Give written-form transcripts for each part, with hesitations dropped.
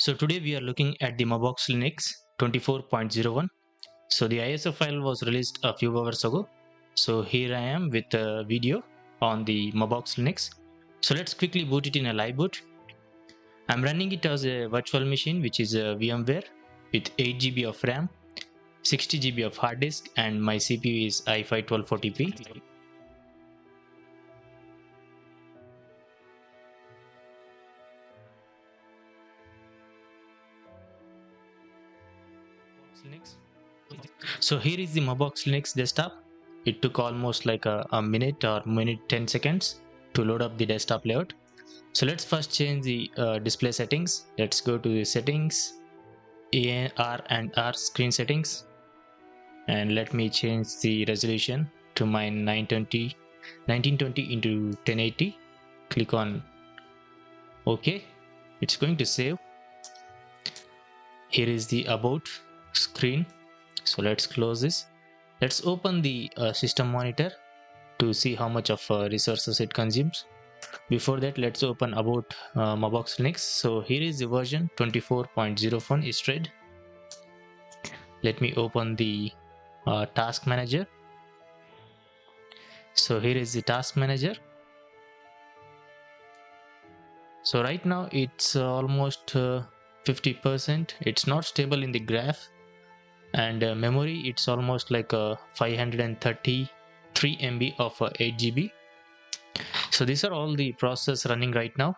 So today we are looking at the Mabox Linux 24.01. So the ISO file was released a few hours ago. So here I am with a video on the Mabox Linux. So let's quickly boot it in a live boot. I'm running it as a virtual machine, which is a VMware with 8 GB of RAM, 60 GB of hard disk, and my CPU is i5 1240p. So here is the Mabox Linux desktop. It took almost like a minute or minute 10 seconds to load up the desktop layout. So let's first change the display settings. Let's go to the settings, AR and R screen settings, and let me change the resolution to my 1920 into 1080. Click on OK. It's going to save. Here is the about screen. So let's close this. Let's open the system monitor to see how much of resources it consumes. Before that, let's open about Mabox Linux. So here is the version 24.01 Istredd. Let me open the task manager. So here is the task manager. So right now it's almost 50%. It's not stable in the graph, and memory it's almost like 533 MB of 8 GB. So these are all the process running right now.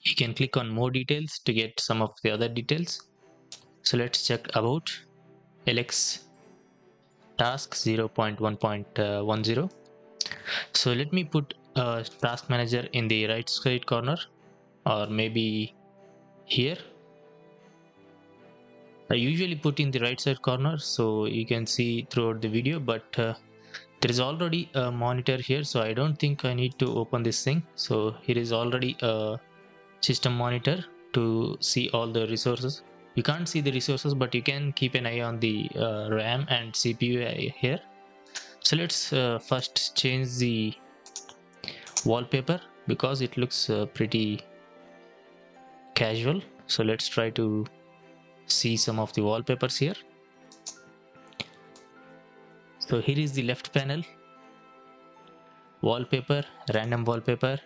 You can click on more details to get some of the other details. So let's check about LX task 0.1.10. So let me put task manager in the right side corner, or maybe here. I usually put in the right side corner so you can see throughout the video, but there is already a monitor here, so I don't think I need to open this thing. So here is already a system monitor to see all the resources. You can't see the resources, but you can keep an eye on the RAM and CPU here. So let's first change the wallpaper because it looks pretty casual. So let's try to see some of the wallpapers here. So here is the left panel, wallpaper, random wallpaper.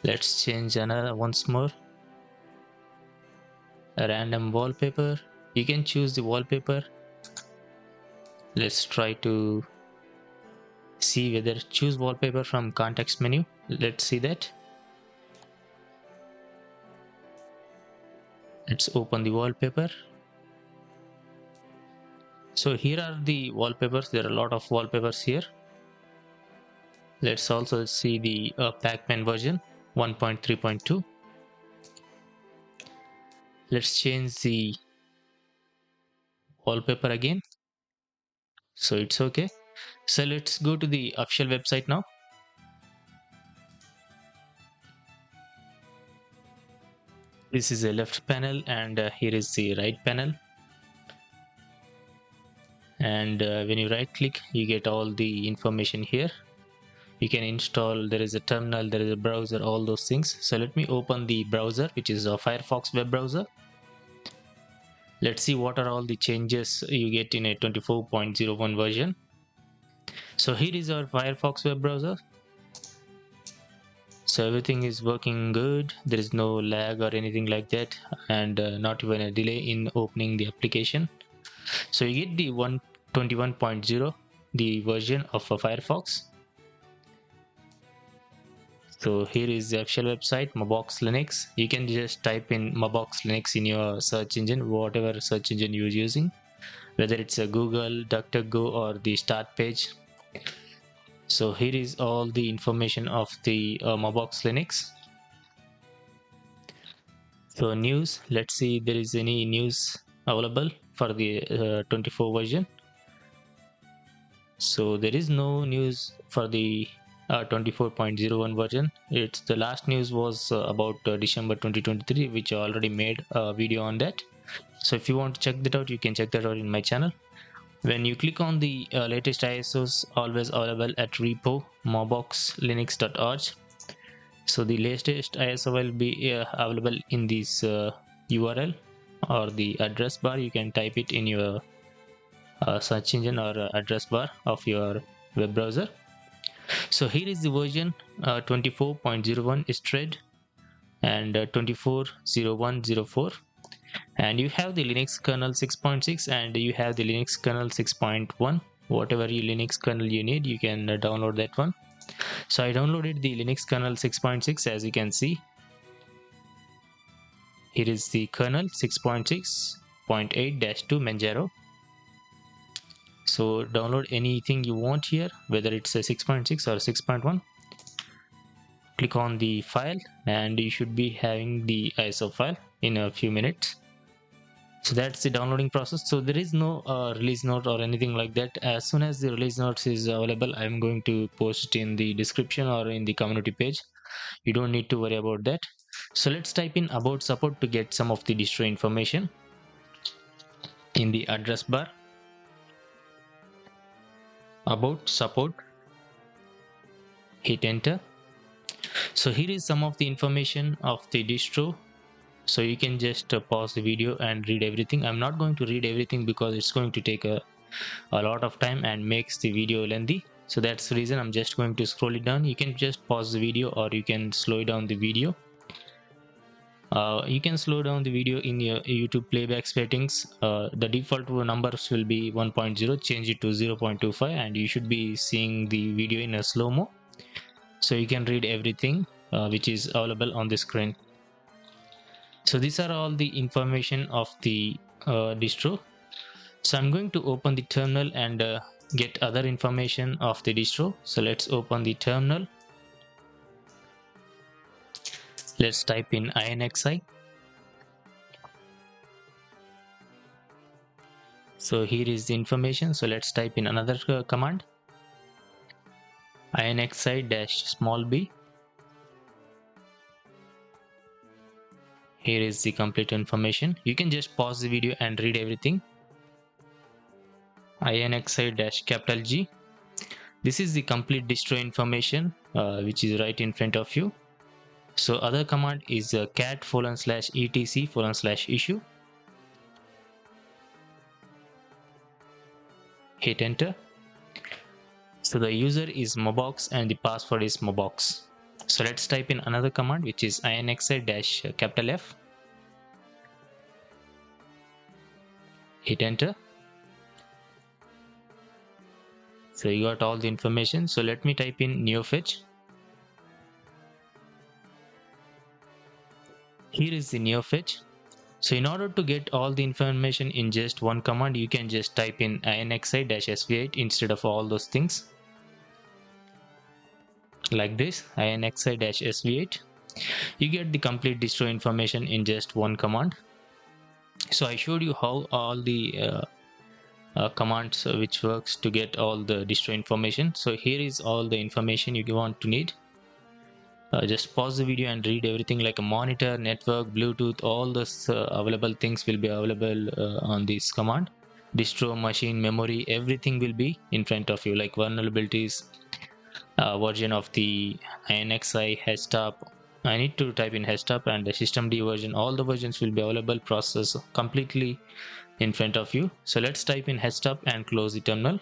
Let's change another once more, a random wallpaper. You can choose the wallpaper. Let's try to see whether choose wallpaper from context menu. Let's see that. Let's open the wallpaper. So here are the wallpapers. There are a lot of wallpapers here. Let's also see the Pac-Man version 1.3.2. Let's change the wallpaper again. So it's okay. So let's go to the official website now. This is the left panel, and here is the right panel. And when you right click, you get all the information here. You can install, there is a terminal, there is a browser, all those things. So let me open the browser, which is a Firefox web browser. Let's see what are all the changes you get in a 24.01 version. So here is our Firefox web browser. So everything is working good. There is no lag or anything like that, and not even a delay in opening the application. So you get the 121.0, the version of Firefox. So here is the official website, Mabox Linux. You can just type in Mabox Linux in your search engine, whatever search engine you're using, whether it's a Google, DuckDuckGo, or the start page. So here is all the information of the Mabox Linux. So news, let's see if there is any news available for the 24 version. So there is no news for the 24.01 version. It's the last news was about December 2023, which I already made a video on that. So if you want to check that out, you can check that out in my channel. When you click on the latest ISOs, always available at repo maboxlinux.org. So the latest ISO will be available in this URL or the address bar. You can type it in your search engine or address bar of your web browser. So here is the version 24.01 Istredd and 24.0104, and you have the Linux kernel 6.6 and you have the Linux kernel 6.1. Whatever you Linux kernel you need, you can download that one. So I downloaded the Linux kernel 6.6. As you can see, here is the kernel 6.6.8-2 Manjaro. So download anything you want here, whether it's a 6.6 or 6.1. Click on the file and you should be having the ISO file in a few minutes. So that's the downloading process. So there is no release note or anything like that. As soon as the release notes is available, I'm going to post in the description or in the community page. You don't need to worry about that. So let's type in about support to get some of the distro information. In the address bar, about support, hit enter. So here is some of the information of the distro. So you can just pause the video and read everything. I'm not going to read everything because it's going to take a lot of time and makes the video lengthy. So that's the reason I'm just going to scroll it down. You can just pause the video or you can slow down the video. You can slow down the video in your YouTube playback settings. The default numbers will be 1.0. Change it to 0.25 and you should be seeing the video in a slow-mo. So you can read everything which is available on the screen. So these are all the information of the distro. So I'm going to open the terminal and get other information of the distro. So let's open the terminal. Let's type in inxi. So here is the information. So let's type in another command, inxi-small b. Here is the complete information. You can just pause the video and read everything. inxi-capital G. This is the complete distro information which is right in front of you. So other command is cat:/etc/issue. Hit enter. So the user is Mabox and the password is Mabox. So let's type in another command which is inxi-F. Hit enter. So you got all the information. So let me type in neofetch. Here is the neofetch. So in order to get all the information in just one command, you can just type in inxi-sv8 instead of all those things. Like this, inxi-sv8. You get the complete distro information in just one command. So I showed you how all the commands which works to get all the distro information. So here is all the information you want to need. Just pause the video and read everything like a monitor, network, Bluetooth, all those available things will be available on this command. Distro, machine, memory, everything will be in front of you, like vulnerabilities, version of the inxi, hashtag. I need to type in hashtag and the systemd version. All the versions will be available, process completely in front of you. So let's type in hashtag and close the terminal.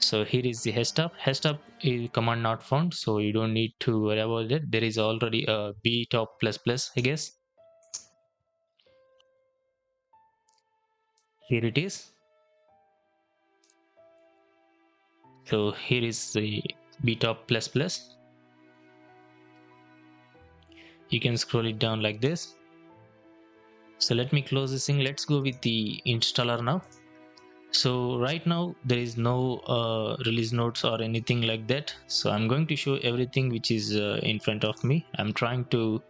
So here is the hashtag is command not found, so you don't need to worry about it. There is already a btop++, I guess. Here it is. So here is the btop++. You can scroll it down like this. So let me close this thing. Let's go with the installer now. So right now there is no release notes or anything like that. So I'm going to show everything which is in front of me. I'm trying to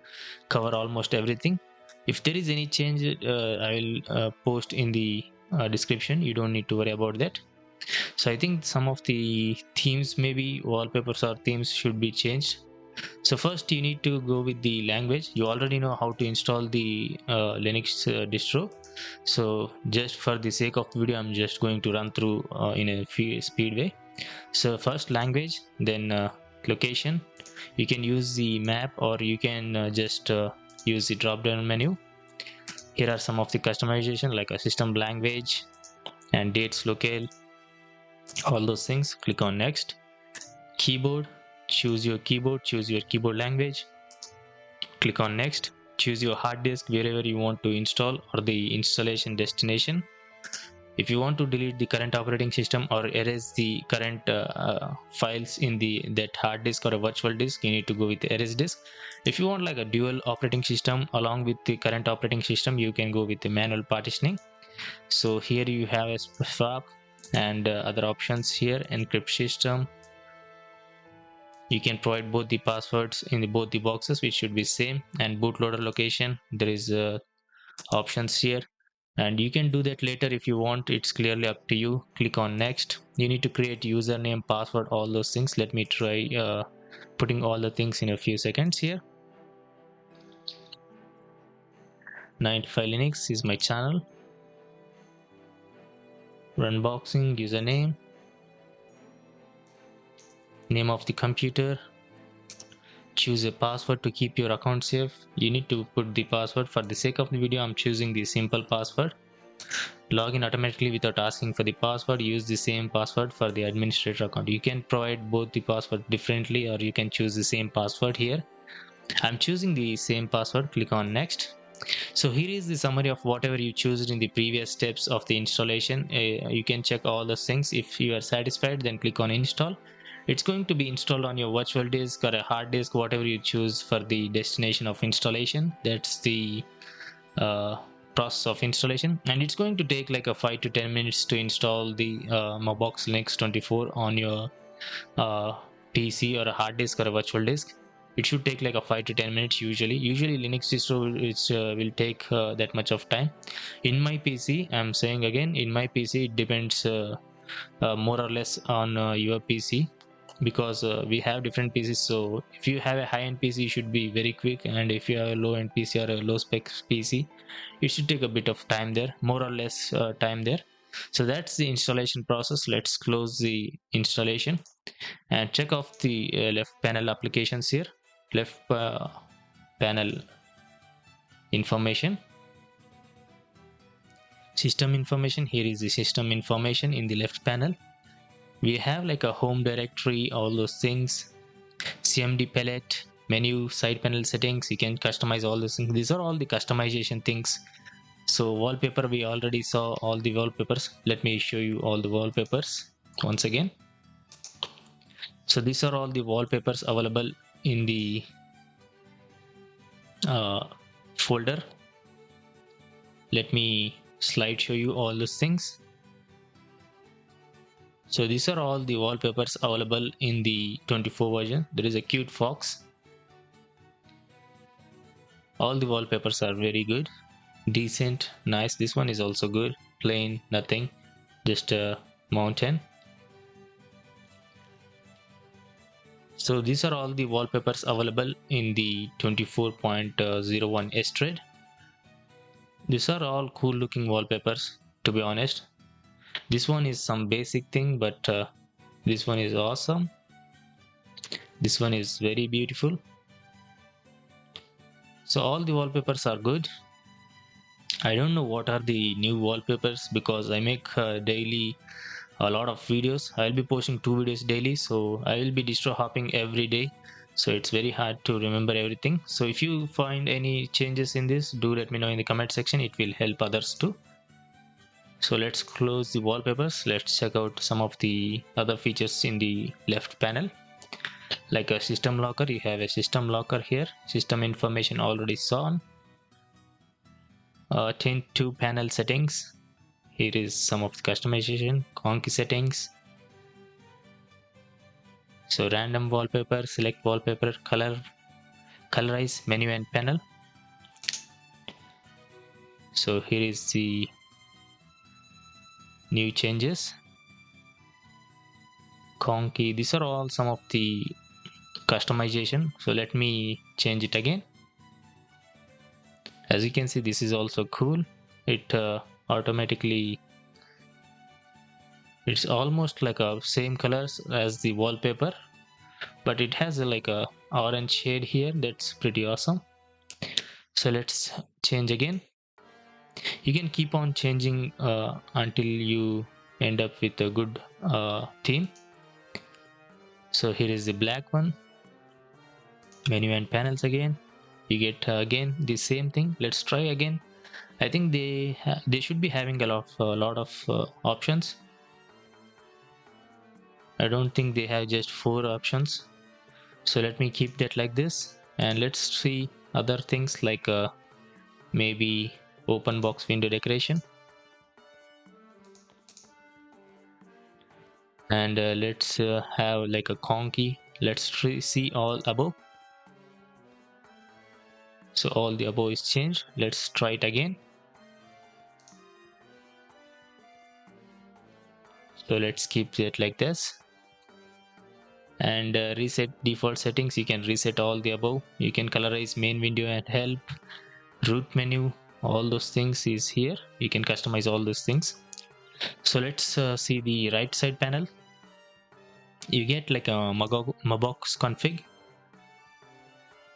cover almost everything. If there is any change, I will post in the description. You don't need to worry about that. So I think some of the themes, maybe wallpapers or themes, should be changed. So first you need to go with the language. You already know how to install the Linux distro. So just for the sake of video, I'm just going to run through in a speed way. So first language, then location, You can use the map, or you can just use the drop down menu. Here are some of the customization like a system language and dates locale, all those things. Click on next. Keyboard, choose your keyboard, choose your keyboard language. Click on next. Choose your hard disk wherever you want to install or the installation destination. If you want to delete the current operating system or erase the current files in the that hard disk or a virtual disk, you need to go with erase disk. If you want like a dual operating system along with the current operating system, you can go with the manual partitioning. So here you have a swap and other options here. Encrypt system, you can provide both the passwords in both the boxes, which should be same. And bootloader location, there is options here, and you can do that later if you want. It's clearly up to you. Click on next. You need to create username, password, all those things. Let me try putting all the things in a few seconds here. 95 Linux is my channel. Runboxing, username, name of the computer. Choose a password to keep your account safe. You need to put the password. For the sake of the video, I'm choosing the simple password. Login automatically without asking for the password. Use the same password for the administrator account. You can provide both the password differently, or you can choose the same password here. I'm choosing the same password. Click on next. So here is the summary of whatever you choose in the previous steps of the installation. You can check all the things. If you are satisfied, then click on install. It's going to be installed on your virtual disk or a hard disk, whatever you choose for the destination of installation. That's the uh, process of installation, and it's going to take like a 5 to 10 minutes to install the Mabox Linux 24 on your uh, PC or a hard disk or a virtual disk. It should take like a 5 to 10 minutes usually Linux distro will take that much of time. In my PC, I'm saying again, in my PC it depends more or less on your PC, because we have different PCs. So if you have a high-end PC, it should be very quick, and if you have a low-end PC or a low-spec PC, it should take a bit of time there, more or less time there. So that's the installation process. Let's close the installation and check off the left panel applications here. Left panel information, system information. Here is the system information in the left panel. We have like a home directory, all those things, CMD palette, menu, side panel settings. You can customize all those things. These are all the customization things. So wallpaper, we already saw all the wallpapers. Let me show you all the wallpapers once again. So these are all the wallpapers available in the folder. Let me slide show you all those things. So these are all the wallpapers available in the 24 version. There is a cute fox. All the wallpapers are very good, decent, nice. This one is also good. Plain, nothing, just a mountain. So these are all the wallpapers available in the 24.01 Istredd. These are all cool looking wallpapers, to be honest. This one is some basic thing, but this one is awesome. This one is very beautiful. So all the wallpapers are good. I don't know what are the new wallpapers, because I make daily a lot of videos. I'll be posting 2 videos daily, so I will be distro hopping every day, so it's very hard to remember everything. So if you find any changes in this, do let me know in the comment section. It will help others too. So let's close the wallpapers. Let's check out some of the other features in the left panel. Like a system locker, you have a system locker here. System information already saw. Tint to panel settings. Here is some of the customization, conky settings. So random wallpaper, select wallpaper, colorize, menu and panel. So here is the new changes. Conky, these are all some of the customization. So let me change it again. As you can see, this is also cool. It automatically, it's almost like a same colors as the wallpaper, but it has like a orange shade here. That's pretty awesome. So let's change again. You can keep on changing until you end up with a good theme. So here is the black one. Menu and panels again. You get again the same thing. Let's try again. I think they should be having a lot of options. I don't think they have just 4 options. So let me keep that like this, and let's see other things like maybe open box window decoration, and let's have like a conky. Let's see all above. So all the above is changed. Let's try it again. So let's keep it like this, and reset default settings. You can reset all the above. You can colorize main window and help, root menu, all those things is here. You can customize all those things. So let's see the right side panel. You get like a Mabox config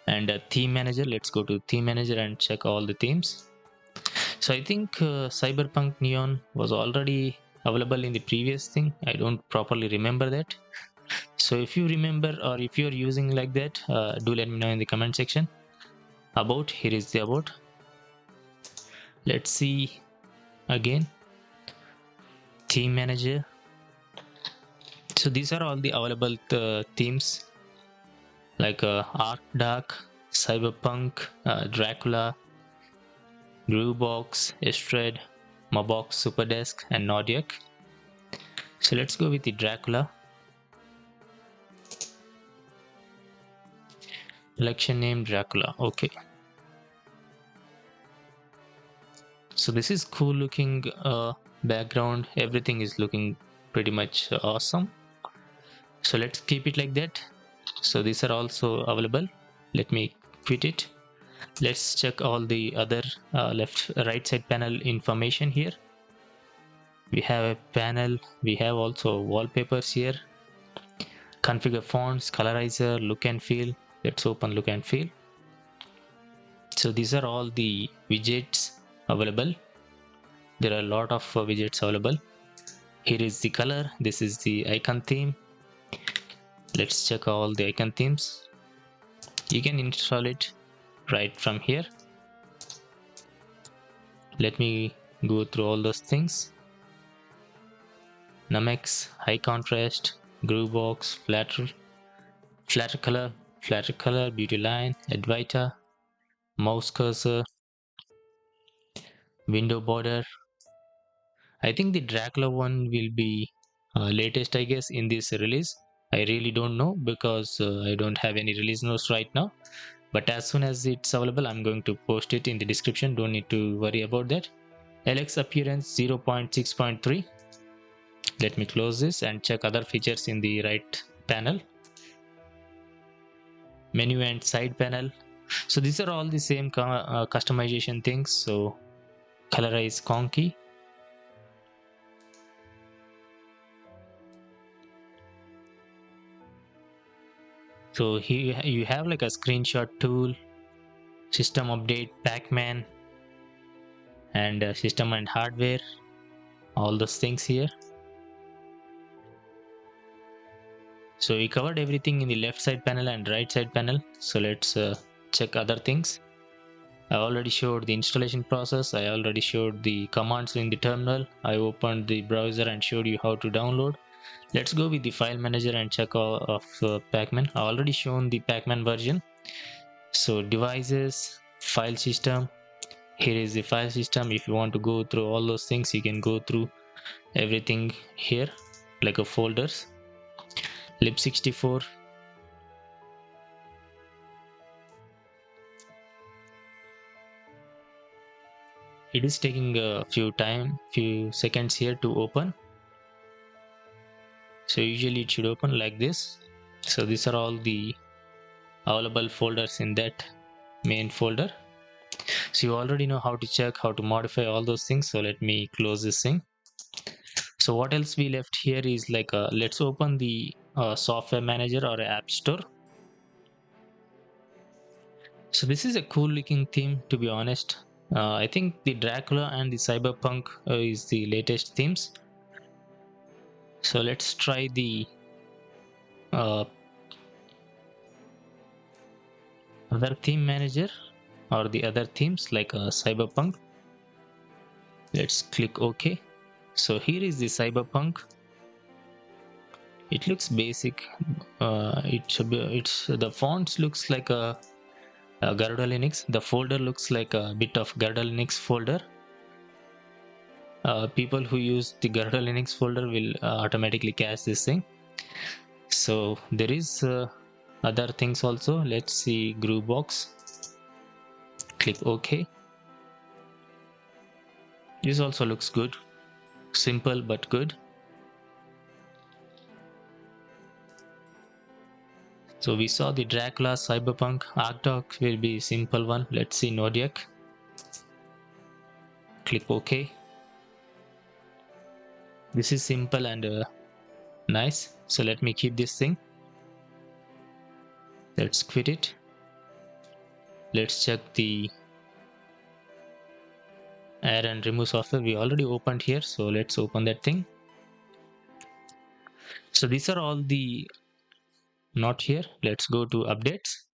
and a theme manager. Let's go to theme manager and check all the themes. So I think Cyberpunk Neon was already available in the previous thing. I don't properly remember that. So if you remember or if you're using like that, do let me know in the comment section. About, here is the about. Let's see again. Theme manager. So these are all the available themes like Arc Dark, Cyberpunk, Dracula, Groovebox, Istredd, Mabox, Superdesk, and Nordic. So let's go with the Dracula. Collection name Dracula. Okay. So this is cool looking background. Everything is looking pretty much awesome. So let's keep it like that. So these are also available. Let me quit it. Let's check all the other right side panel information here. We have a panel. We have also wallpapers here. Configure fonts, colorizer, look and feel. Let's open look and feel. So these are all the widgets available. There are a lot of widgets available. Here is the color. This is the icon theme. Let's check all the icon themes. You can install it right from here. Let me go through all those things. Numex, high contrast, Groovebox, flatter color, beauty line, Advaita, mouse cursor, window border. I think the Dracula one will be latest, I guess, in this release. I really don't know because I don't have any release notes right now. But as soon as it's available, I'm going to post it in the description. Don't need to worry about that. LX appearance 0.6.3. Let me close this and check other features in the right panel. Menu and side panel. So these are all the same customization things. So colorize conky. So here you have like a screenshot tool, system update, Pac-Man, and system and hardware, all those things here. So we covered everything in the left side panel and right side panel. So let's check other things. I already showed the installation process. I already showed the commands in the terminal. I opened the browser and showed you how to download. Let's go with the file manager and check all of Pac-Man. I already shown the Pac-Man version. So devices, file system. Here is the file system. If you want to go through all those things, you can go through everything here like a folders. Lib64. It is taking a few seconds here to open. So usually it should open like this. So these are all the available folders in that main folder. So you already know how to check, how to modify all those things. So let me close this thing. So what else we left here is like let's open the software manager or app store. So this is a cool looking theme, to be honest. I think the Dracula and the Cyberpunk is the latest themes. So let's try the uh, other theme manager or the other themes like Cyberpunk. Let's click OK. So here is the Cyberpunk. It looks basic. It should be. It's the fonts looks like a Garuda Linux. The folder looks like a bit of Garuda Linux folder. People who use the Garuda Linux folder will automatically cache this thing. So there is other things also. Let's see Groovebox. Click OK. This also looks good. Simple but good. So we saw the Dracula, Cyberpunk, Arcdog will be simple one. Let's see Nodiac. Click OK. This is simple and nice. So let me keep this thing. Let's quit it. Let's check the add and remove software. We already opened here, so let's open that thing. So these are all the not here. Let's go to updates.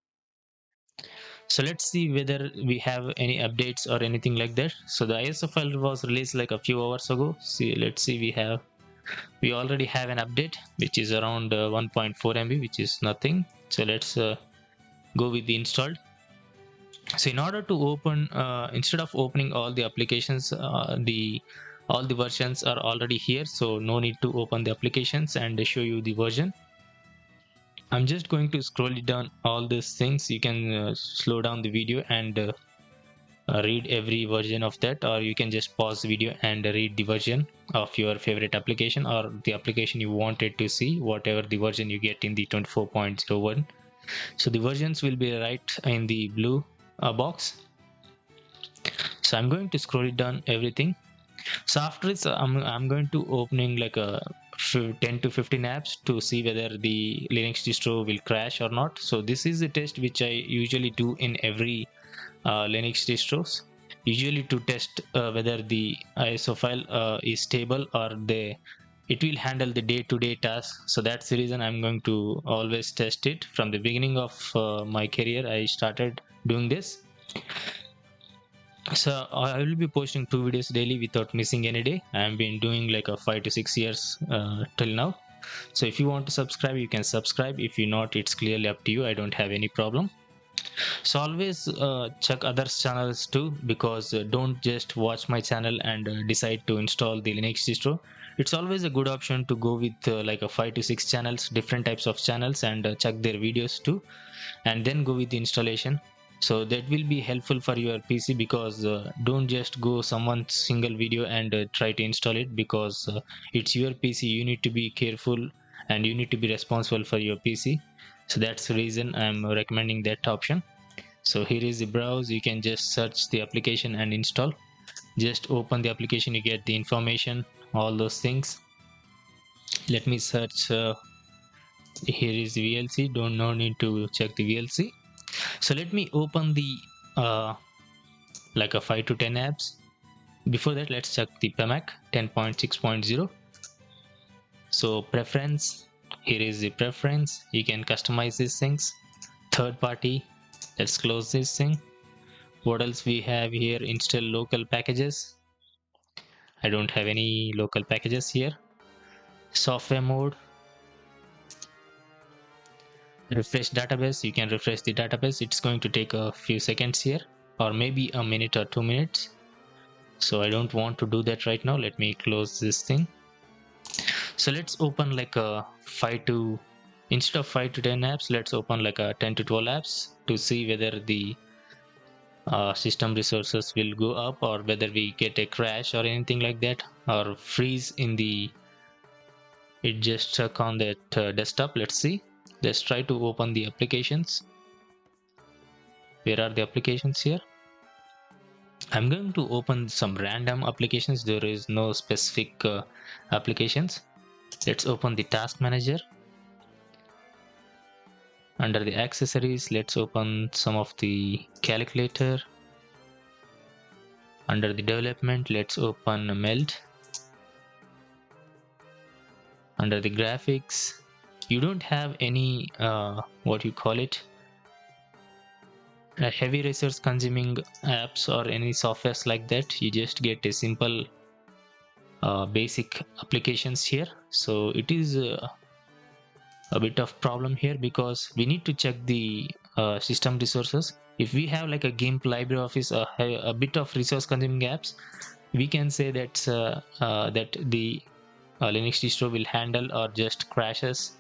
So let's see whether we have any updates or anything like that. So the ISO file was released like a few hours ago. See, let's see, we already have an update which is around 1.4 MB, which is nothing. So let's go with the installed. So in order to open, instead of opening all the applications, all the versions are already here, so no need to open the applications and show you the version. I'm just going to scroll it down all these things. You can slow down the video and read every version of that, or you can just pause the video and read the version of your favorite application or the application you wanted to see, whatever the version you get in the 24.01. So the versions will be right in the blue box. So I'm going to scroll it down everything. So after this, I'm going to opening like a 10 to 15 apps to see whether the Linux distro will crash or not. So this is the test which I usually do in every Linux distros, usually to test whether the ISO file is stable or it will handle the day-to-day tasks. So that's the reason I'm going to always test it. From the beginning of my career, I started doing this. So I will be posting 2 videos daily without missing any day. I have been doing like a 5 to 6 years till now. So if you want to subscribe, you can subscribe. If you not, it's clearly up to you. I don't have any problem. So always check other channels too, because don't just watch my channel and decide to install the Linux distro. It's always a good option to go with like a 5 to 6 channels, different types of channels, and check their videos too, and then go with the installation. So that will be helpful for your PC, because don't just go someone's single video and try to install it, because it's your PC. You need to be careful and you need to be responsible for your PC. So that's the reason I'm recommending that option. So here is the browse. You can just search the application and install. Just open the application, you get the information, all those things. Let me search. Here is the VLC. No need to check the VLC. So let me open the like a 5 to 10 apps. Before that, let's check the PMAC 10.6.0. So preference, here is the preference. You can customize these things. Third party, let's close this thing. What else we have here? Install local packages. I don't have any local packages here. Software mode, refresh database. You can refresh the database. It's going to take a few seconds here, or maybe a minute or 2 minutes. So I don't want to do that right now. Let me close this thing. So let's open like a instead of 5 to 10 apps, let's open like a 10 to 12 apps to see whether the system resources will go up, or whether we get a crash or anything like that, or freeze in the it just stuck on that desktop. Let's see. Let's try to open the applications. Where are the applications here? I'm going to open some random applications. There is no specific applications. Let's open the task manager. Under the accessories, let's open some of the calculator. Under the development, let's open meld. Under the graphics, you don't have any what you call it, heavy resource consuming apps or any softwares like that. You just get a simple basic applications here. So it is a bit of problem here because we need to check the system resources. If we have like a GIMP, LibreOffice, a bit of resource consuming apps, we can say that the Linux distro will handle or just crashes.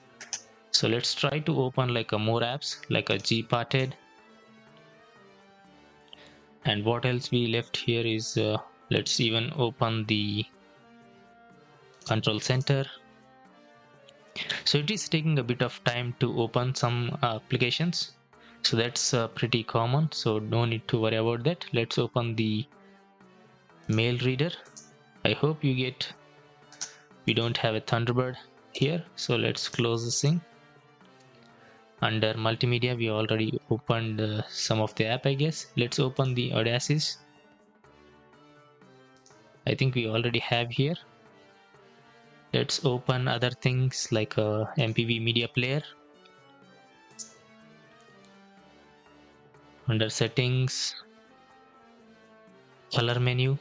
So let's try to open like a more apps like a Gparted. And what else we left here is let's even open the control center. So it is taking a bit of time to open some applications, so that's pretty common, so no need to worry about that. Let's open the mail reader. I hope you get, we don't have a Thunderbird here, so let's close this thing. Under multimedia, we already opened some of the app, I guess. Let's open the Audacity. I think we already have here. Let's open other things like a MPV media player. Under settings, color menu,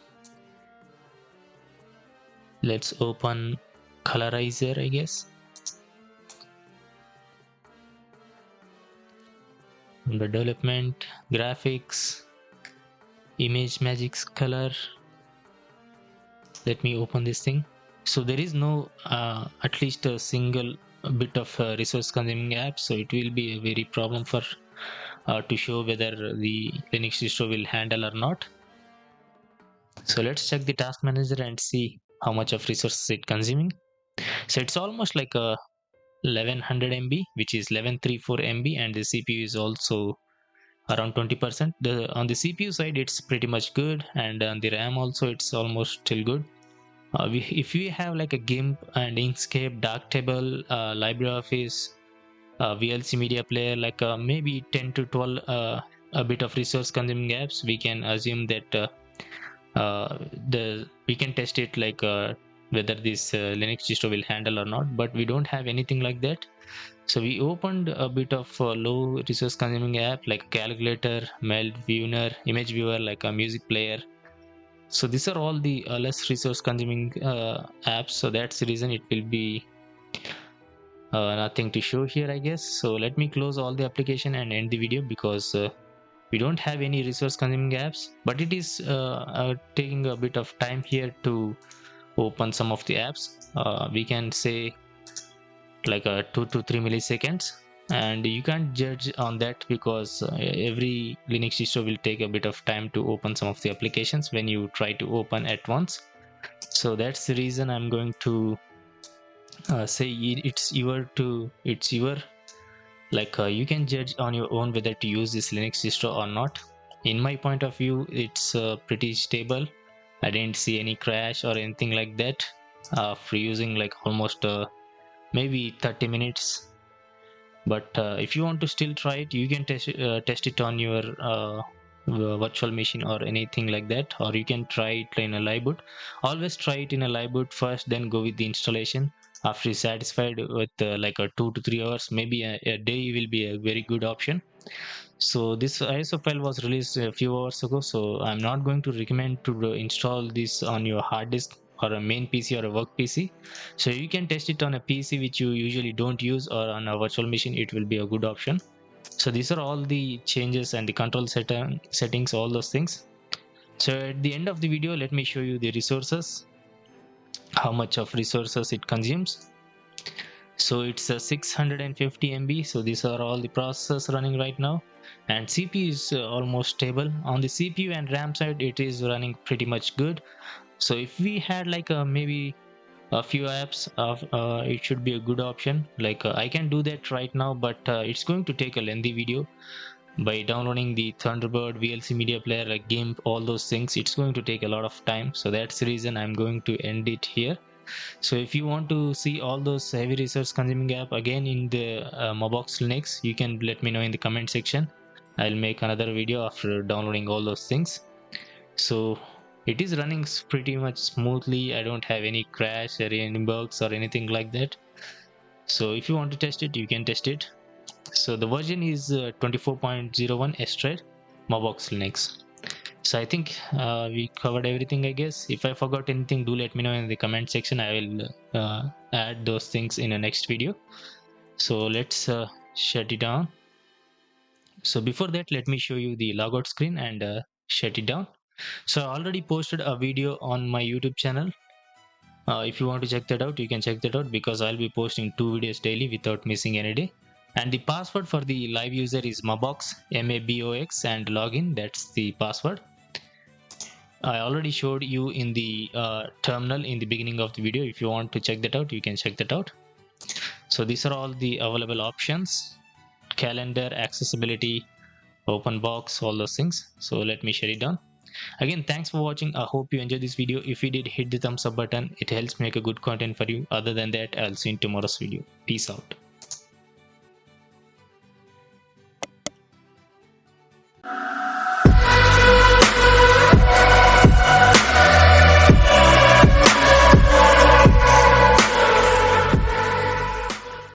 let's open colorizer, I guess. Under development, graphics, image magics color. Let me open this thing. So there is no at least a single bit of resource consuming app, so it will be a very problem for to show whether the Linux distro will handle or not. So let's check the task manager and see how much of resources it consuming. So it's almost like a 1100 MB, which is 1134 MB, and the CPU is also around 20%. On the CPU side, it's pretty much good, and on the RAM also, it's almost still good. If we have like a GIMP and Inkscape, Darktable, LibreOffice, VLC media player, like maybe 10 to 12 a bit of resource consuming apps, we can assume that we can test it like whether this Linux distro will handle or not, but we don't have anything like that. So we opened a bit of low resource consuming app like calculator, meld viewer, image viewer, like a music player. So these are all the less resource consuming apps, so that's the reason it will be nothing to show here, I guess. So let me close all the application and end the video because we don't have any resource consuming apps, but it is taking a bit of time here to open some of the apps. We can say like 2 to 3 milliseconds, and you can't judge on that because every Linux distro will take a bit of time to open some of the applications when you try to open at once. So that's the reason I'm going to say it's your like you can judge on your own whether to use this Linux distro or not. In my point of view, it's pretty stable. I didn't see any crash or anything like that for using like almost maybe 30 minutes. But if you want to still try it, you can test it on your virtual machine or anything like that, or you can try it in a live boot. Always try it in a live boot first, then go with the installation. After you're satisfied with like a 2 to 3 hours, maybe a day will be a very good option. So this ISO file was released a few hours ago, so I'm not going to recommend to install this on your hard disk or a main PC or a work PC. So you can test it on a PC which you usually don't use, or on a virtual machine. It will be a good option. So these are all the changes and the control settings, all those things. So at the end of the video, let me show you the resources, how much of resources it consumes. So it's a 650 MB. So these are all the processors running right now, and CPU is almost stable. On the CPU and RAM side, it is running pretty much good. So if we had like maybe a few apps of it should be a good option. Like I can do that right now, but it's going to take a lengthy video. By downloading the Thunderbird, VLC media player, like GIMP, all those things, it's going to take a lot of time. So that's the reason I'm going to end it here. So if you want to see all those heavy resource consuming app again in the Mabox Linux, you can let me know in the comment section. I'll make another video after downloading all those things. So it is running pretty much smoothly. I don't have any crash or any bugs or anything like that. So if you want to test it, you can test it. So the version is 24.01 Istredd Mabox Linux. So I think we covered everything, I guess. If I forgot anything, do let me know in the comment section. I will add those things in the next video. So let's shut it down. So before that, let me show you the logout screen and shut it down. So I already posted a video on my YouTube channel. If you want to check that out, you can check that out, because I'll be posting 2 videos daily without missing any day. And the password for the live user is Mabox, Mabox, and login. That's the password. I already showed you in the terminal in the beginning of the video. If you want to check that out, you can check that out. So these are all the available options: calendar, accessibility, open box, all those things. So let me shut it down. Again, thanks for watching. I hope you enjoyed this video. If you did, hit the thumbs up button. It helps make a good content for you. Other than that, I'll see you in tomorrow's video. Peace out.